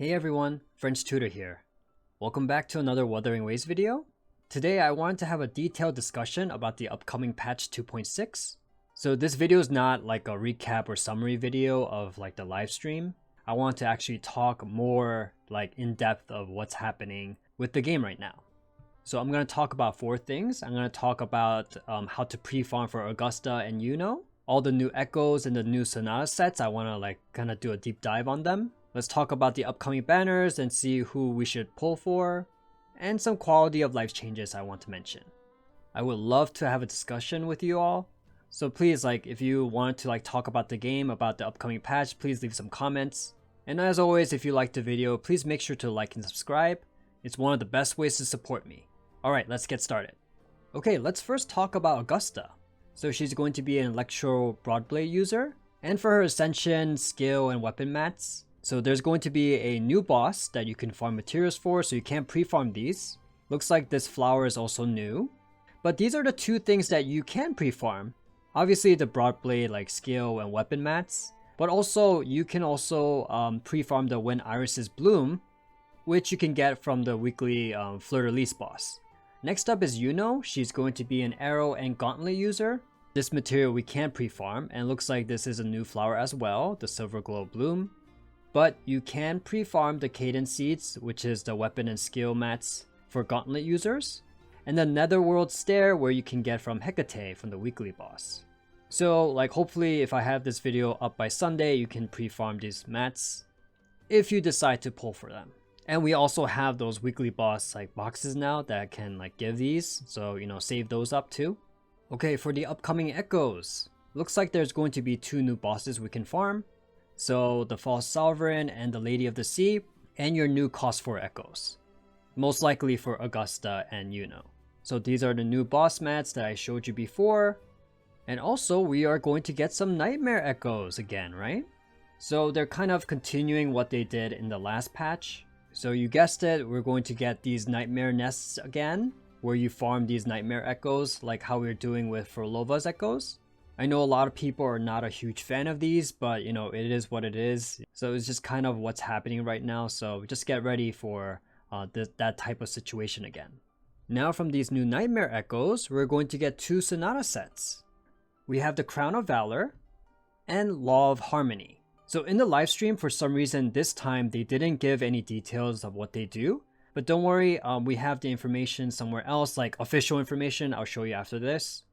Hey everyone, French Tutor here. Welcome back to another Wuthering Ways video. Today I wanted to have a detailed discussion about the upcoming patch 2.6. So this video is not like a recap or summary video of like the live stream. I want to actually talk more like in depth of what's happening with the game right now. So I'm going to talk about 4 things. I'm going to talk about how to pre-farm for Augusta and Iuno, all the new echoes and the new Sonata sets. I want to like kind of do a deep dive on them. Let's talk about the upcoming banners and see who we should pull for, and some quality of life changes I want to mention. I would love to have a discussion with you all. So please, like, if you want to like talk about the game, about the upcoming patch, please leave some comments. And as always, if you liked the video, please make sure to like and subscribe. It's one of the best ways to support me. Alright, let's get started. Okay, let's first talk about Augusta. So she's going to be an Electro Broadblade user, and for her Ascension, Skill, and Weapon mats. So there's going to be a new boss that you can farm materials for, so you can't pre-farm these. Looks like this flower is also new. But these are the 2 things that you can pre-farm. Obviously the Broadblade like skill and weapon mats. But also you can also pre-farm the When Irises Bloom, which you can get from the weekly Fleur-de-Lis boss. Next up is Iuno. She's going to be an arrow and gauntlet user. This material we can pre-farm, and looks like this is a new flower as well, the Silver Glow Bloom. But you can pre-farm the Cadence Seeds, which is the weapon and skill mats for gauntlet users, and the Netherworld Stair, where you can get from Hecate from the weekly boss. So like hopefully if I have this video up by Sunday, you can pre-farm these mats if you decide to pull for them. And we also have those weekly boss like boxes now that can like give these, so you know, save those up too. Okay, for the upcoming echoes, looks like there's going to be 2 new bosses we can farm. So the False Sovereign and the Lady of the Sea, and your new cost 4 echoes. Most likely for Augusta and Iuno. So these are the new boss mats that I showed you before. And also we are going to get some Nightmare echoes again, right? So they're kind of continuing what they did in the last patch. So you guessed it, we're going to get these Nightmare nests again, where you farm these Nightmare echoes like how we're doing with Frolova's echoes. I know a lot of people are not a huge fan of these, but you know, it is what it is. So it's just kind of what's happening right now. So just get ready for that type of situation again. Now from these new Nightmare echoes, we're going to get 2 Sonata sets. We have the Crown of Valor and Law of Harmony. So in the live stream, for some reason this time they didn't give any details of what they do. But don't worry, we have the information somewhere else, like official information. I'll show you after this.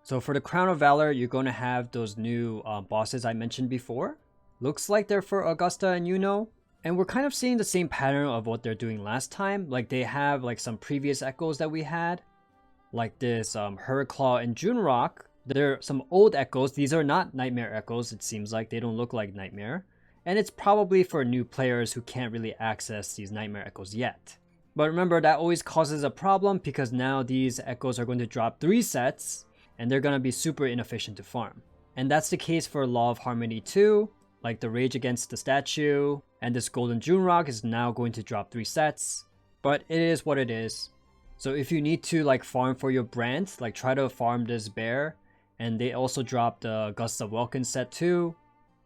So for the Crown of Valor, you're going to have those new bosses I mentioned before. Looks like they're for Augusta and Iuno. And we're kind of seeing the same pattern of what they're doing last time. Like they have like some previous echoes that we had. Like this Hurriclaw and Junerock. They're some old echoes. These are not Nightmare echoes, it seems like. They don't look like Nightmare. And it's probably for new players who can't really access these Nightmare echoes yet. But remember, that always causes a problem because now these echoes are going to drop 3 sets. And they're going to be super inefficient to farm. And that's the case for Law of Harmony 2, like the Rage Against the Statue, and this Golden Junerock is now going to drop 3 sets. But it is what it is. So if you need to like farm for your brand, like try to farm this bear. And they also dropped the Augusta Welkin set too.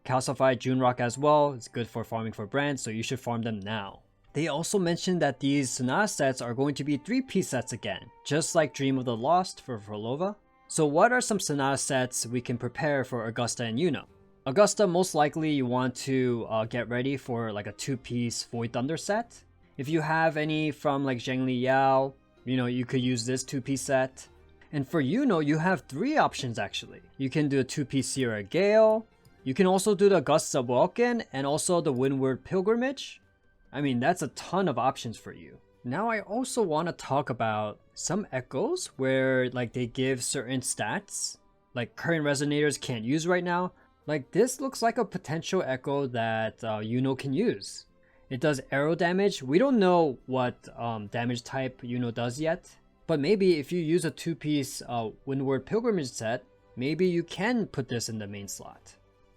Calcified Junerock as well, it's good for farming for brands, so you should farm them now. They also mentioned that these Sonata sets are going to be 3-piece sets again, just like Dream of the Lost for Frolova. So what are some Sonata sets we can prepare for Augusta and Iuno? Augusta, most likely you want to get ready for like a 2-piece Void Thunder set. If you have any from like Zhengli Yao, you know, you could use this 2-piece set. And for Iuno, you have 3 options actually. You can do a 2-piece Sierra Gale. You can also do the Augusta Welkin and also the Windward Pilgrimage. I mean, that's a ton of options for you. Now I also want to talk about some echoes where like they give certain stats like current resonators can't use right now. Like this looks like a potential echo that Iuno can use. It does arrow damage. We don't know what damage type Iuno does yet, but maybe if you use a 2-piece Windward Pilgrimage set, maybe you can put this in the main slot.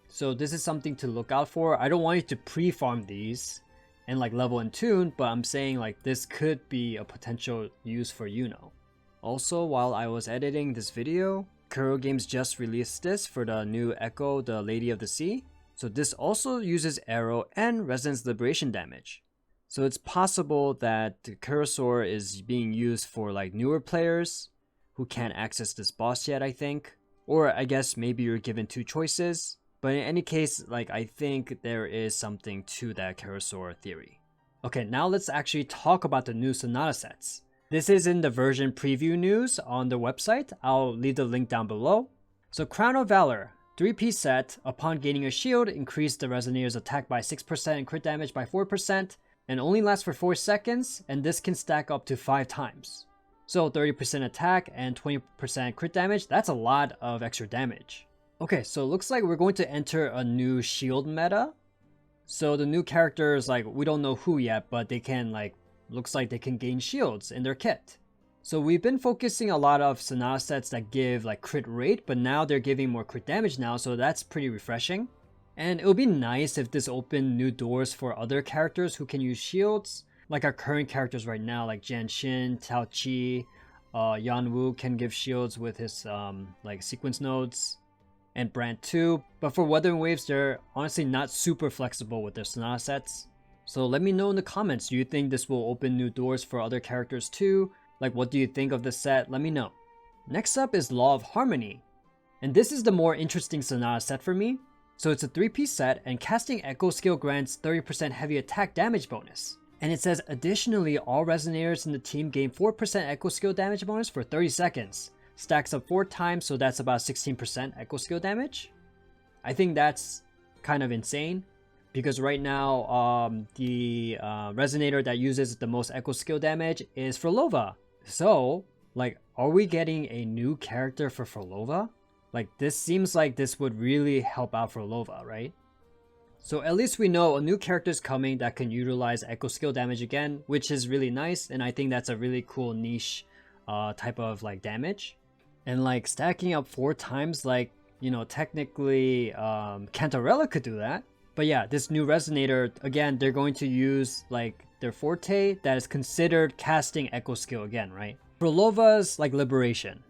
So this is something to look out for. I don't want you to pre-farm these and like level and tune, but I'm saying like this could be a potential use for Iuno. Also, while I was editing this video, Kuro Games just released this for the new Echo, the Lady of the Sea. So this also uses arrow and resonance liberation damage. So it's possible that the Kerasaur is being used for like newer players who can't access this boss yet, I think. Or I guess maybe you're given 2 choices. But in any case, like I think there is something to that Kerasaur theory. Okay, now let's actually talk about the new Sonata sets. This is in the version preview news on the website. I'll leave the link down below. So Crown of Valor, 3-piece set. Upon gaining a shield, increase the Resonator's attack by 6% and crit damage by 4%. And only lasts for 4 seconds, and this can stack up to 5 times. So 30% attack and 20% crit damage, that's a lot of extra damage. Okay, so it looks like we're going to enter a new shield meta. So the new characters, like, we don't know who yet, but they can, like, looks like they can gain shields in their kit. So we've been focusing a lot of Sonata sets that give, like, crit rate, but now they're giving more crit damage now, so that's pretty refreshing. And it would be nice if this opened new doors for other characters who can use shields. Like our current characters right now, like Jianxin, Tao Qi, Yanwu can give shields with his like sequence nodes. And Brand too. But for Wuthering Waves, they're honestly not super flexible with their Sonata sets. So let me know in the comments, do you think this will open new doors for other characters too? Like what do you think of this set? Let me know. Next up is Law of Harmony. And this is the more interesting Sonata set for me. So it's a 3-piece set, and casting Echo skill grants 30% heavy attack damage bonus. And it says additionally all resonators in the team gain 4% Echo skill damage bonus for 30 seconds. Stacks up 4 times, so that's about 16% Echo skill damage. I think that's kind of insane, because right now the resonator that uses the most Echo skill damage is Frolova. So, like, are we getting a new character for Frolova? Like, this seems like this would really help out Frolova, right? So at least we know a new character is coming that can utilize Echo skill damage again, which is really nice, and I think that's a really cool niche type of like damage. And like stacking up 4 times, like, you know, technically Cantarella could do that. But yeah, this new resonator, again, they're going to use like their forte that is considered casting Echo skill again, right? Frolova's like Liberation.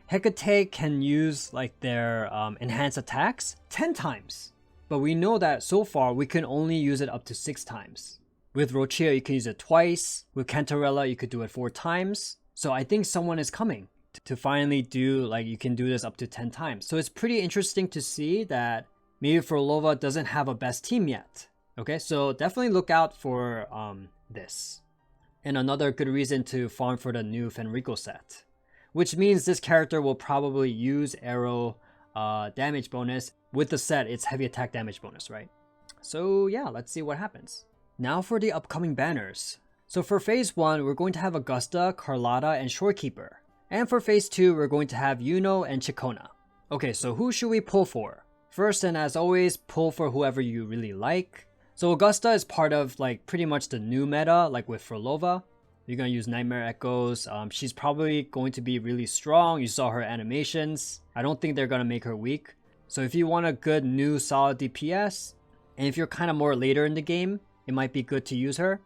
Hecate can use like their enhanced attacks 10 times. But we know that so far we can only use it up to 6 times. With Rochia you can use it twice. With Cantarella you could do it 4 times. So I think someone is coming to finally do, like, you can do this up to 10 times. So it's pretty interesting to see that maybe Frolova doesn't have a best team yet. Okay, so definitely look out for this. And another good reason to farm for the new Fenrico set. Which means this character will probably use arrow damage bonus. With the set, it's heavy attack damage bonus, right? So yeah, let's see what happens. Now for the upcoming banners. So for phase 1, we're going to have Augusta, Carlotta, and Shorekeeper. And for phase 2, we're going to have Iuno and Chikona. Okay, so who should we pull for? First, and as always, pull for whoever you really like. So Augusta is part of like pretty much the new meta, like with Frolova. You're going to use Nightmare Echoes. She's probably going to be really strong. You saw her animations. I don't think they're going to make her weak. So if you want a good new solid DPS, and if you're kind of more later in the game, it might be good to use her.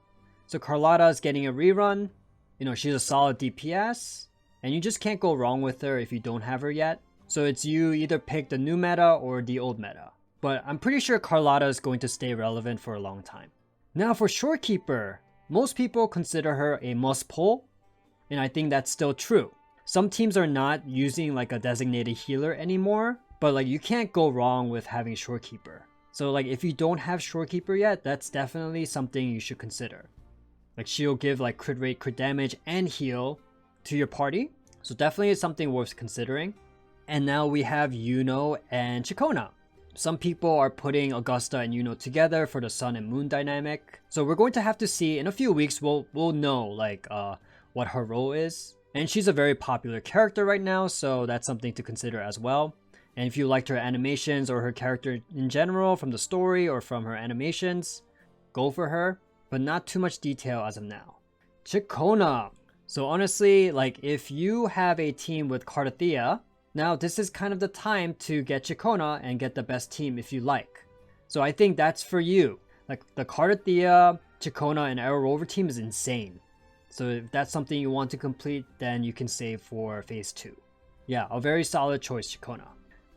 So Carlotta is getting a rerun. You know, she's a solid DPS. And you just can't go wrong with her if you don't have her yet. So it's you either pick the new meta or the old meta. But I'm pretty sure Carlotta is going to stay relevant for a long time. Now for Shorekeeper. Most people consider her a must pull, and I think that's still true. Some teams are not using like a designated healer anymore, but like you can't go wrong with having Shorekeeper. So like if you don't have Shorekeeper yet, that's definitely something you should consider. Like she'll give like crit rate, crit damage, and heal to your party. So definitely it's something worth considering. And now we have Iuno and Chikona. Some people are putting Augusta and Iuno together for the Sun and Moon dynamic. So we're going to have to see in a few weeks. We'll know like what her role is. And she's a very popular character right now, so that's something to consider as well. And if you liked her animations or her character in general from the story or from her animations, go for her, but not too much detail as of now. Chikona. So honestly, like if you have a team with Cardathea, now this is kind of the time to get Chikona and get the best team if you like. So I think that's for you. Like the Cardathea, Chikona, and Arrow Rover team is insane. So if that's something you want to complete, then you can save for phase 2. Yeah, a very solid choice, Chikona.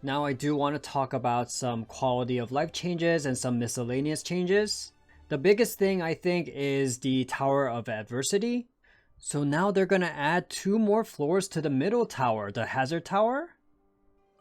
Now I do want to talk about some quality of life changes and some miscellaneous changes. The biggest thing I think is the Tower of Adversity. So now they're going to add 2 more floors to the middle tower, the Hazard Tower,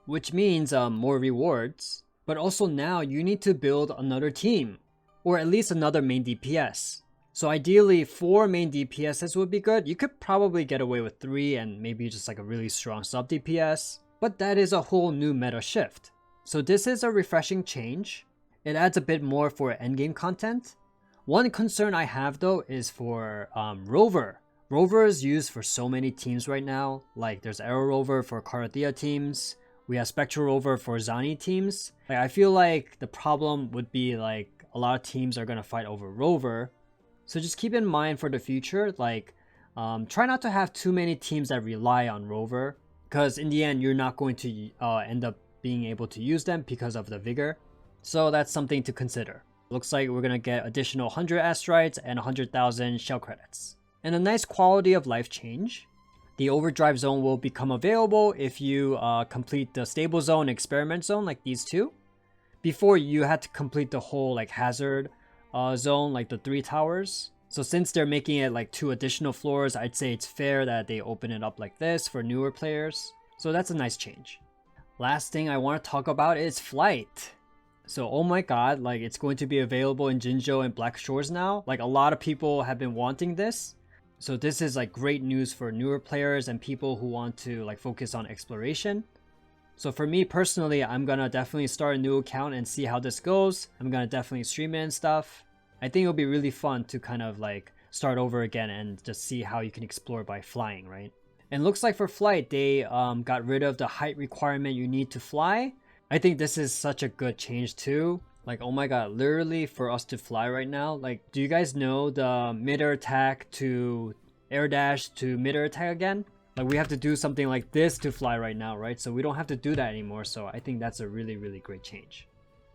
which means more rewards. But also now you need to build another team, or at least another main DPS. So ideally 4 main DPSs would be good. You could probably get away with 3 and maybe just like a really strong sub DPS. But that is a whole new meta shift. So this is a refreshing change. It adds a bit more for endgame content. One concern I have though is for Rover. Rover is used for so many teams right now. Like there's Arrow Rover for Karathea teams. We have Spectral Rover for Zani teams. Like, I feel like the problem would be like a lot of teams are gonna fight over Rover. So just keep in mind for the future, like try not to have too many teams that rely on Rover. Because in the end, you're not going to end up being able to use them because of the vigor. So that's something to consider. Looks like we're going to get additional 100 asteroids and 100,000 shell credits. And a nice quality of life change. The overdrive zone will become available if you complete the stable zone and experiment zone like these two. Before you had to complete the whole like hazard zone like the 3 towers. So since they're making it like 2 additional floors, I'd say it's fair that they open it up like this for newer players. So that's a nice change. Last thing I want to talk about is flight. So oh my god, like it's going to be available in Jinzhou and Black Shores now. Like a lot of people have been wanting this. So this is like great news for newer players and people who want to like focus on exploration. So for me personally, I'm gonna definitely start a new account and see how this goes. I'm gonna definitely stream it and stuff. I think it'll be really fun to kind of like start over again and just see how you can explore by flying, right? And looks like for flight, they got rid of the height requirement you need to fly. I think this is such a good change too. Like, oh my god, literally for us to fly right now, like, do you guys know the mid-air attack to air dash to mid-air attack again? Like, we have to do something like this to fly right now, right? So we don't have to do that anymore. So I think that's a really, really great change.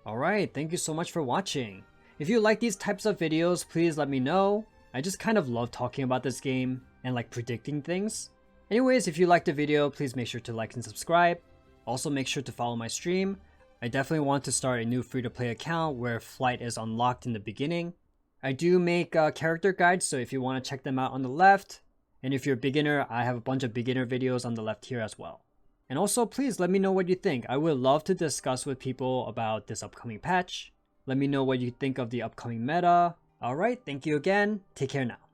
All right, thank you so much for watching. If you like these types of videos, please let me know. I just kind of love talking about this game and like predicting things. Anyways, if you liked the video, please make sure to like and subscribe. Also make sure to follow my stream. I definitely want to start a new free-to-play account where flight is unlocked in the beginning. I do make character guides, so if you want to check them out on the left. And if you're a beginner, I have a bunch of beginner videos on the left here as well. And also please let me know what you think. I would love to discuss with people about this upcoming patch. Let me know what you think of the upcoming meta. Alright, thank you again. Take care now.